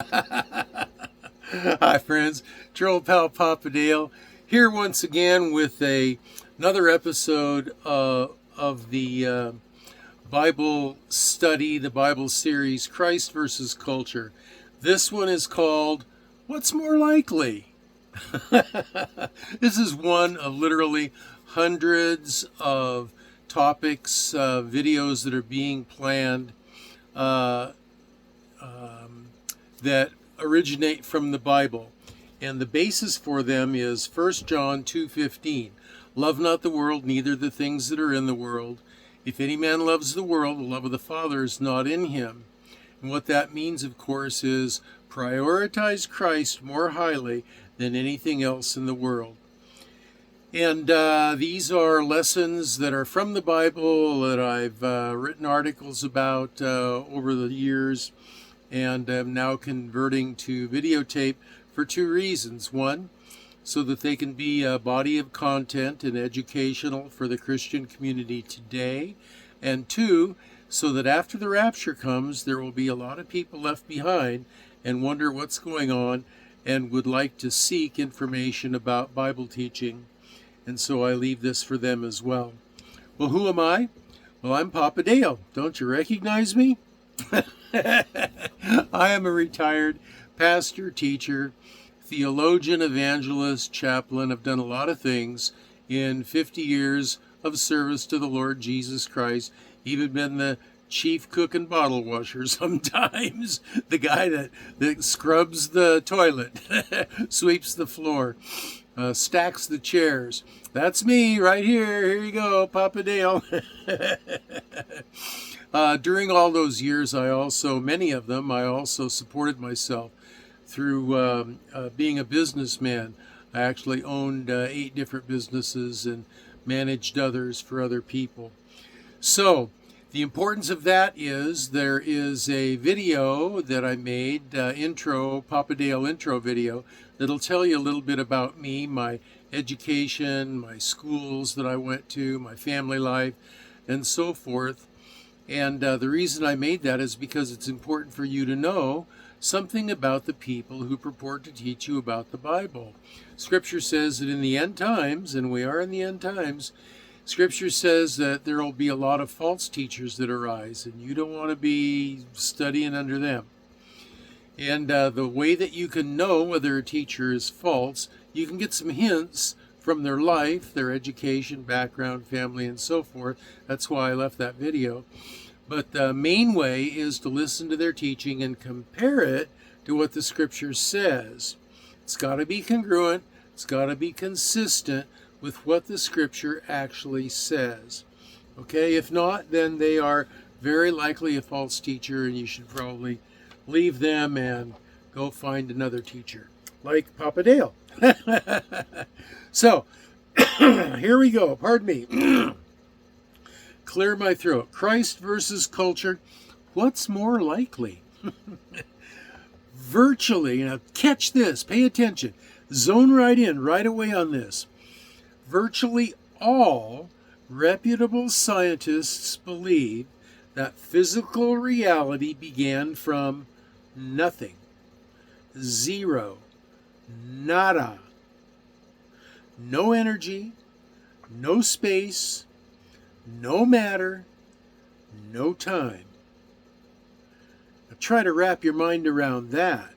Hi, friends. Troll Pal Papa Dale here once again with another episode of the Bible study, the Bible series, Christ versus Culture. This one is called What's More Likely? This is one of literally hundreds of topics, videos that are being planned. Uh, that originate from the Bible. And the basis for them is 1 John 2:15. Love not the world, neither the things that are in the world. If any man loves the world, the love of the Father is not in him. And what that means, of course, is prioritize Christ more highly than anything else in the world. And these are lessons that are from the Bible that I've written articles about over the years, and am now converting to videotape for two reasons. One, so that they can be a body of content and educational for the Christian community today. And two, so that after the rapture comes, there will be a lot of people left behind and wonder what's going on and would like to seek information about Bible teaching. And so I leave this for them as well. Well, who am I? Well, I'm Papa Dale. Don't you recognize me? I am a retired pastor, teacher, theologian, evangelist, chaplain. I've done a lot of things in 50 years of service to the Lord Jesus Christ. Even been the chief cook and bottle washer sometimes. The guy that scrubs the toilet, sweeps the floor, stacks the chairs. That's me right here. Here you go, Papa Dale. During all those years, many of them, I also supported myself through being a businessman. I actually owned 8 different businesses and managed others for other people. So, the importance of that is there is a video that I made, Papa Dale intro video, that'll tell you a little bit about me, my education, my schools that I went to, my family life, and so forth. And the reason I made that is because it's important for you to know something about the people who purport to teach you about the Bible. Scripture says that in the end times, and we are in the end times, Scripture says that there will be a lot of false teachers that arise, and you don't want to be studying under them. And the way that you can know whether a teacher is false, you can get some hints from their life, their education, background, family, and so forth. That's why I left that video. But the main way is to listen to their teaching and compare it to what the Scripture says. It's got to be congruent. It's got to be consistent with what the Scripture actually says. Okay, if not, then they are very likely a false teacher, and you should probably leave them and go find another teacher, like Papa Dale. So, here we go. Pardon me. Clear my throat. Christ versus culture. What's more likely? Virtually, now catch this, pay attention, zone right in right away on this. Virtually all reputable scientists believe that physical reality began from nothing. Zero. Nada. No energy, no space, no matter, no time. Now try to wrap your mind around that.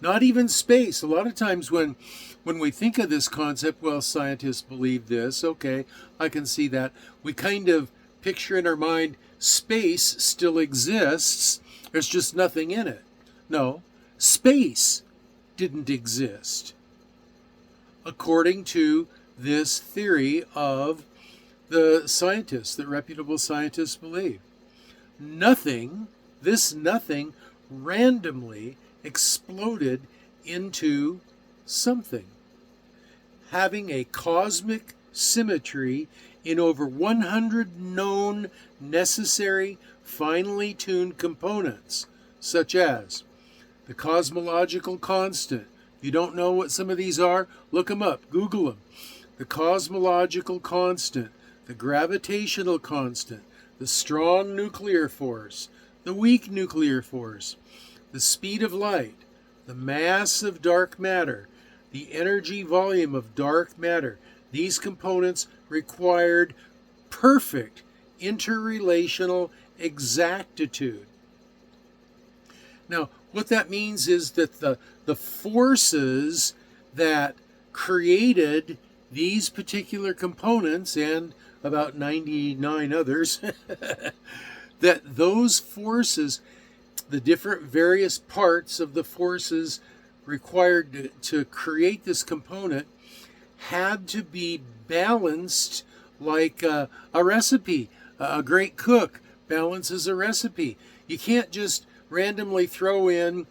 Not even space. A lot of times when we think of this concept, well, scientists believe this, okay, I can see that. We kind of picture in our mind space still exists, there's just nothing in it. No, space didn't exist, according to this theory of the scientists, that reputable scientists believe. This nothing randomly exploded into something, having a cosmic symmetry in over 100 known necessary, finely tuned components, such as the cosmological constant. If you don't know what some of these are, look them up, Google them. The cosmological constant, the gravitational constant, the strong nuclear force, the weak nuclear force, the speed of light, the mass of dark matter, the energy volume of dark matter. These components required perfect interrelational exactitude. Now, what that means is that the forces that created these particular components and about 99 others, that those forces, the different various parts of the forces required to create this component, had to be balanced like a recipe. A great cook balances a recipe. You can't just randomly throw in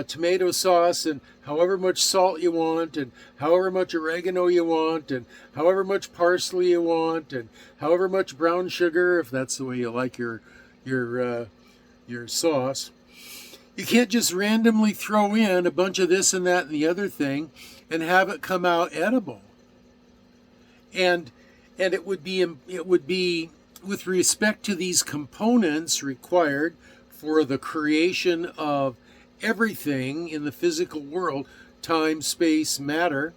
tomato sauce and however much salt you want and however much oregano you want and however much parsley you want and however much brown sugar, if that's the way you like your sauce. You can't just randomly throw in a bunch of this and that and the other thing and have it come out edible. And it would be with respect to these components required for the creation of everything in the physical world, time, space, matter,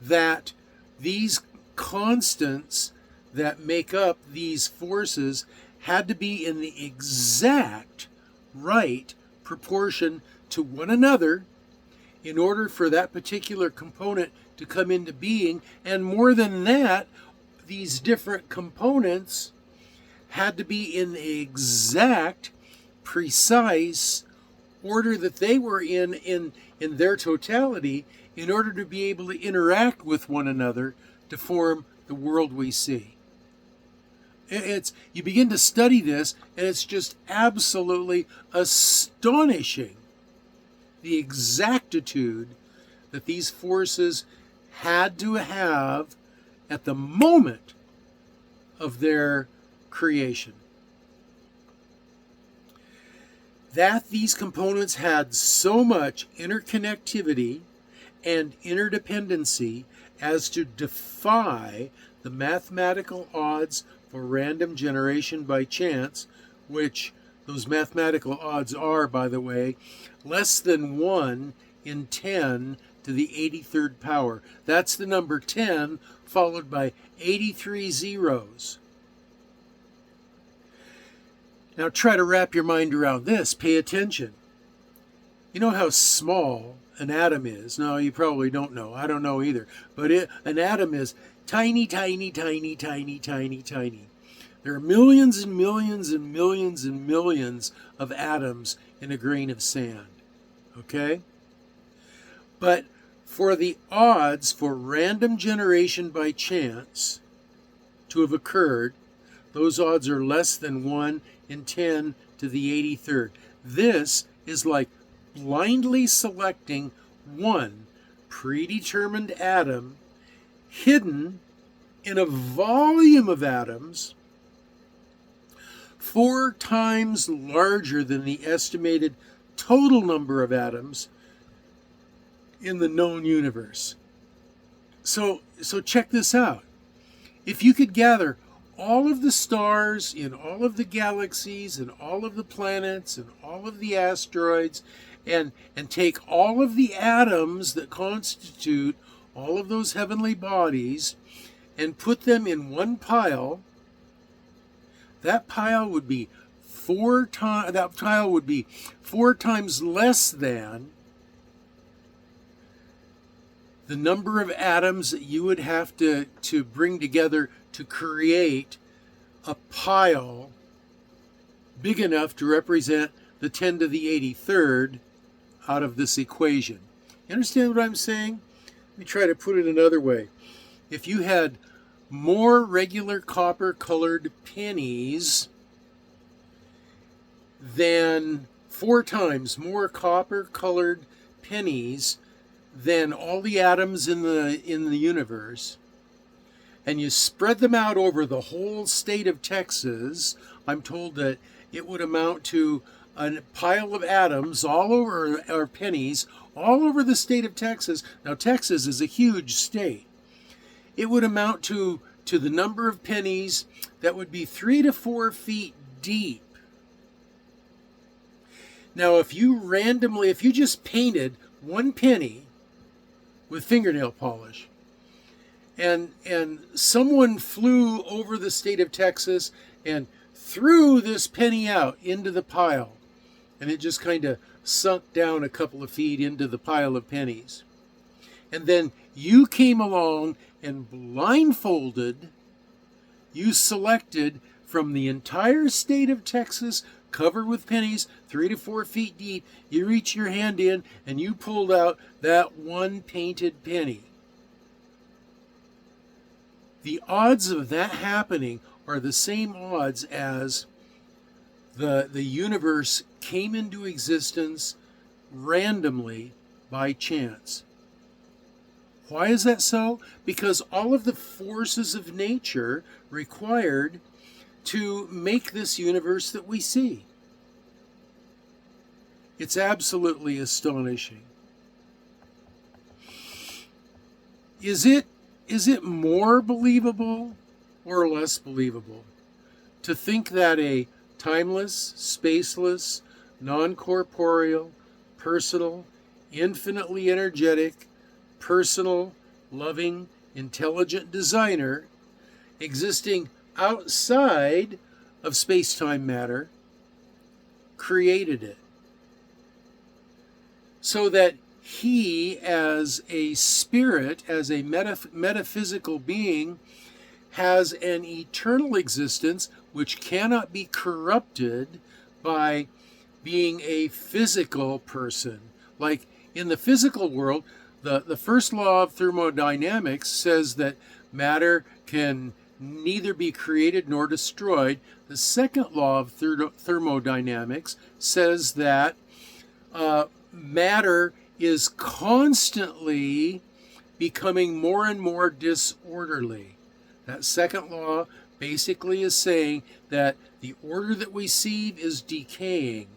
that these constants that make up these forces had to be in the exact right proportion to one another in order for that particular component to come into being. And more than that, these different components had to be in the exact, precise order that they were in their totality in order to be able to interact with one another to form the world we see. You begin to study this, and it's just absolutely astonishing, the exactitude that these forces had to have at the moment of their creation. That these components had so much interconnectivity and interdependency as to defy the mathematical odds for random generation by chance, which those mathematical odds are, by the way, less than 1 in 10 to the 83rd power. That's the number 10 followed by 83 zeros. Now try to wrap your mind around this. Pay attention. You know how small an atom is? No, you probably don't know. I don't know either. But an atom is tiny, tiny, tiny, tiny, tiny, tiny. There are millions and millions and millions and millions of atoms in a grain of sand. Okay? But for the odds for random generation by chance to have occurred, those odds are less than 1 in 10 to the 83rd. This is like blindly selecting one predetermined atom hidden in a volume of atoms 4 times larger than the estimated total number of atoms in the known universe. So check this out. If you could gather all of the stars in all of the galaxies and all of the planets and all of the asteroids and take all of the atoms that constitute all of those heavenly bodies and put them in one pile, that pile would be 4 times less than the number of atoms that you would have to bring together to create a pile big enough to represent the 10 to the 83rd out of this equation. You understand what I'm saying? Let me try to put it another way. If you had more regular copper-colored pennies than 4 times more copper-colored pennies than all the atoms in the universe, and you spread them out over the whole state of Texas, I'm told that it would amount to a pile of atoms all over, or pennies, all over the state of Texas. Now, Texas is a huge state. It would amount to the number of pennies that would be 3 to 4 feet deep. Now, if you just painted one penny with fingernail polish, and someone flew over the state of Texas and threw this penny out into the pile, and it just kind of sunk down a couple of feet into the pile of pennies. And then you came along and blindfolded, you selected from the entire state of Texas, covered with pennies, 3 to 4 feet deep, you reach your hand in and you pulled out that one painted penny. The odds of that happening are the same odds as the universe came into existence randomly by chance. Why is that so? Because all of the forces of nature required to make this universe that we see. It's absolutely astonishing. Is it more believable or less believable to think that a timeless, spaceless, non-corporeal, personal, infinitely energetic, personal, loving, intelligent designer existing outside of space-time matter created it? So that he, as a spirit, as a metaphysical being, has an eternal existence which cannot be corrupted by being a physical person. Like in the physical world, the first law of thermodynamics says that matter can neither be created nor destroyed. The second law of thermodynamics says that matter is constantly becoming more and more disorderly. That second law basically is saying that the order that we see is decaying,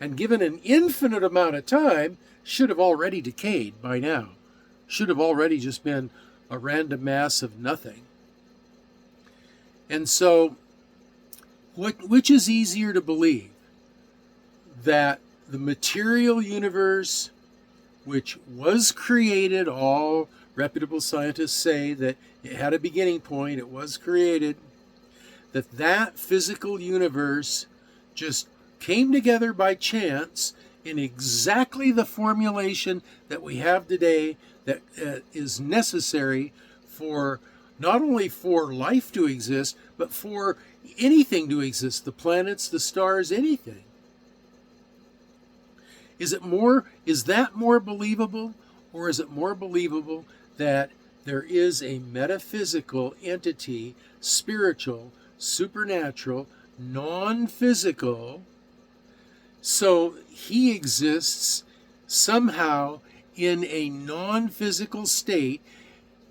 and given an infinite amount of time, should have already decayed by now. Should have already just been a random mass of nothing. And so, which is easier to believe? That the material universe, which was created, all reputable scientists say that it had a beginning point, it was created, that physical universe just came together by chance in exactly the formulation that we have today, that is necessary for not only for life to exist, but for anything to exist, the planets, the stars, anything. Is that more believable, or is it more believable that there is a metaphysical entity, spiritual, supernatural, non-physical, so he exists somehow in a non-physical state?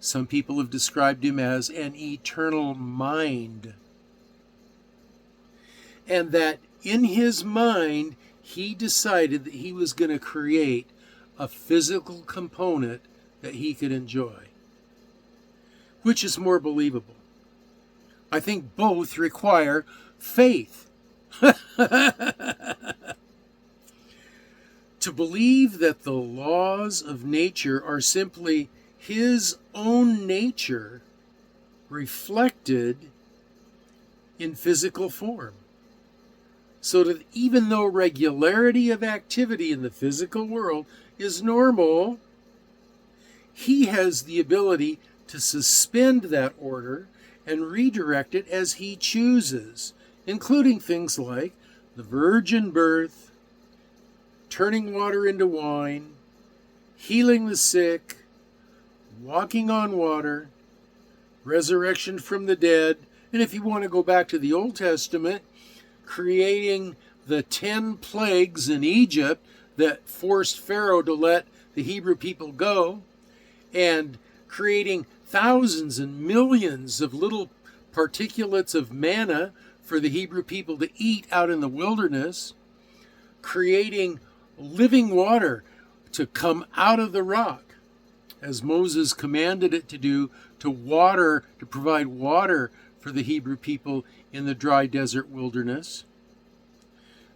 Some people have described him as an eternal mind. And that in his mind, he decided that he was going to create a physical component that he could enjoy. Which is more believable? I think both require faith. To believe that the laws of nature are simply his own nature reflected in physical form. So that even though regularity of activity in the physical world is normal, he has the ability to suspend that order and redirect it as he chooses, including things like the virgin birth, turning water into wine, healing the sick, walking on water, resurrection from the dead, and if you want to go back to the Old Testament, creating the 10 plagues in Egypt that forced Pharaoh to let the Hebrew people go, and creating thousands and millions of little particulates of manna for the Hebrew people to eat out in the wilderness, creating living water to come out of the rock, as Moses commanded it to do, to provide water for the Hebrew people in the dry desert wilderness.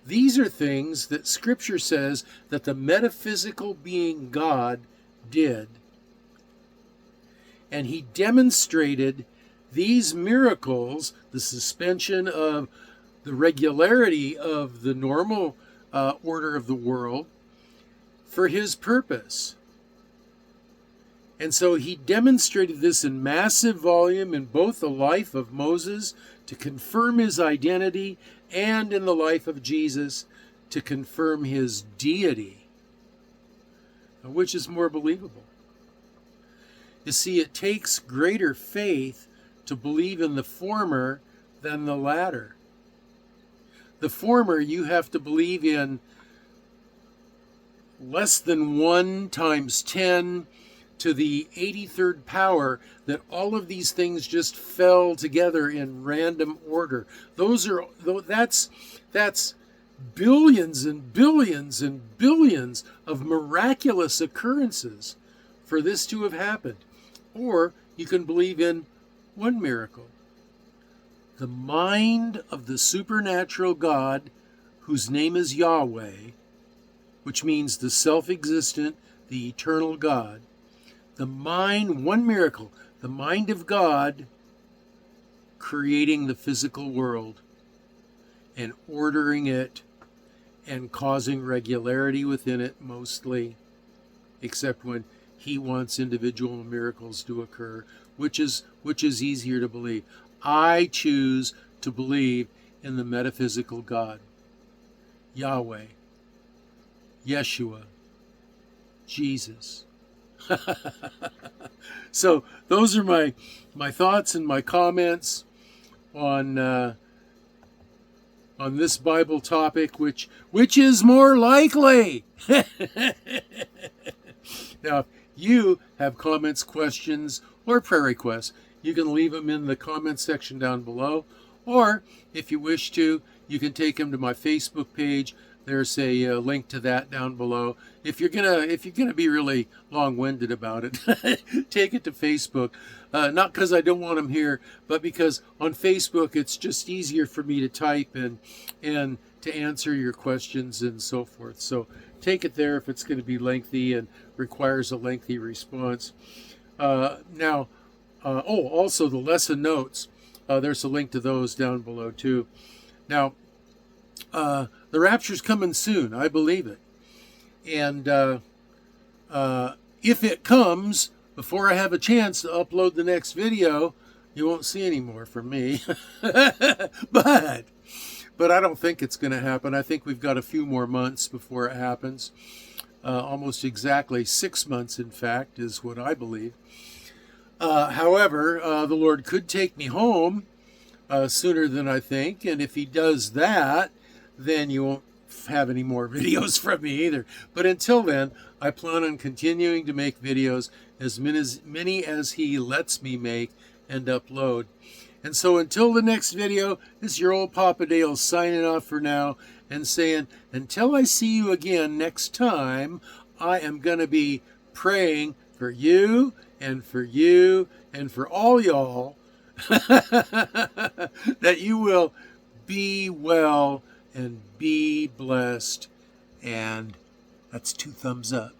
These are things that Scripture says that the metaphysical being God did. And he demonstrated these miracles, the suspension of the regularity of the normal order of the world, for his purpose. And so he demonstrated this in massive volume in both the life of Moses to confirm his identity and in the life of Jesus to confirm his deity. Now, which is more believable? You see, it takes greater faith to believe in the former than the latter. The former you have to believe in less than 1 times 10 to the 83rd power, that all of these things just fell together in random order. That's billions and billions and billions of miraculous occurrences for this to have happened. Or you can believe in one miracle. The mind of the supernatural God, whose name is Yahweh, which means the self-existent, the eternal God. The mind, one miracle, the mind of God creating the physical world and ordering it and causing regularity within it mostly, except when he wants individual miracles to occur, which is easier to believe. I choose to believe in the metaphysical God, Yahweh, Yeshua, Jesus. So those are my thoughts and my comments on this Bible topic, which is more likely. Now, if you have comments, questions, or prayer requests, you can leave them in the comment section down below, or if you wish to, you can take them to my Facebook page. There's a link to that down below. If you're gonna be really long-winded about it, take it to Facebook. Not because I don't want them here, but because on Facebook it's just easier for me to type and to answer your questions and so forth. So take it there if it's going to be lengthy and requires a lengthy response. Also the lesson notes. There's a link to those down below too. Now, the rapture's coming soon. I believe it. And if it comes before I have a chance to upload the next video, you won't see any more from me. But I don't think it's going to happen. I think we've got a few more months before it happens. Almost exactly 6 months, in fact, is what I believe. However, the Lord could take me home sooner than I think. And if he does that, then you won't have any more videos from me either. But until then, I plan on continuing to make videos, as many as he lets me make and upload. And so until the next video, this is your old Papa Dale signing off for now and saying, until I see you again next time, I am going to be praying for you and for you and for all y'all that you will be well and be blessed. And that's 2 thumbs up.